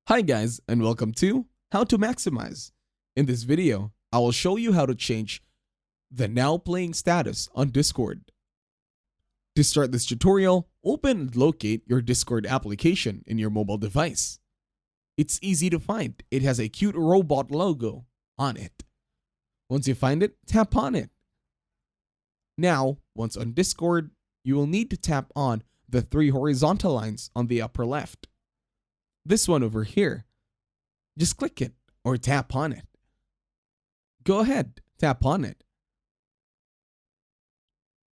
Hi guys, and welcome to How to Maximize. In this video, I will show you how to change the now playing status on Discord. To start this tutorial, open and locate your Discord application in your mobile device. It's easy to find. It has a cute robot logo on it. Once you find it, tap on it. Now, once on Discord, you will need to tap on the three horizontal lines on the upper left. This one over here. Just click it or tap on it. Go ahead, tap on it.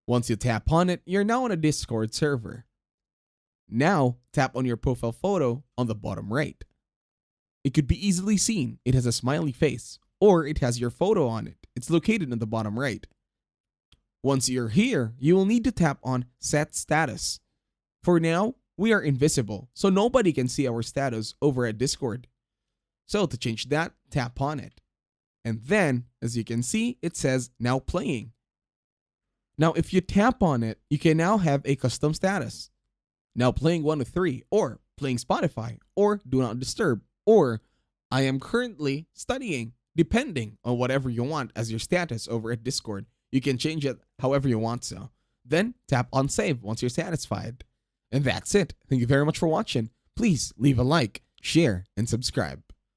Once you tap on it, you're now on a Discord server. Now, tap on your profile photo on the bottom right. It could be easily seen. It has a smiley face, or it has your photo on it. It's located in the bottom right. Once you're here, you will need to tap on Set Status. For now, we are invisible, so nobody can see our status over at Discord. So to change that, tap on it. And then, as you can see, it says Now Playing. Now, if you tap on it, you can now have a custom status. Now playing 1 of 3, or playing Spotify, or Do Not Disturb, or I am currently studying, depending on whatever you want as your status over at Discord. You can change it however you want so. Then tap on Save once you're satisfied. And that's it. Thank you very much for watching. Please leave a like, share, and subscribe.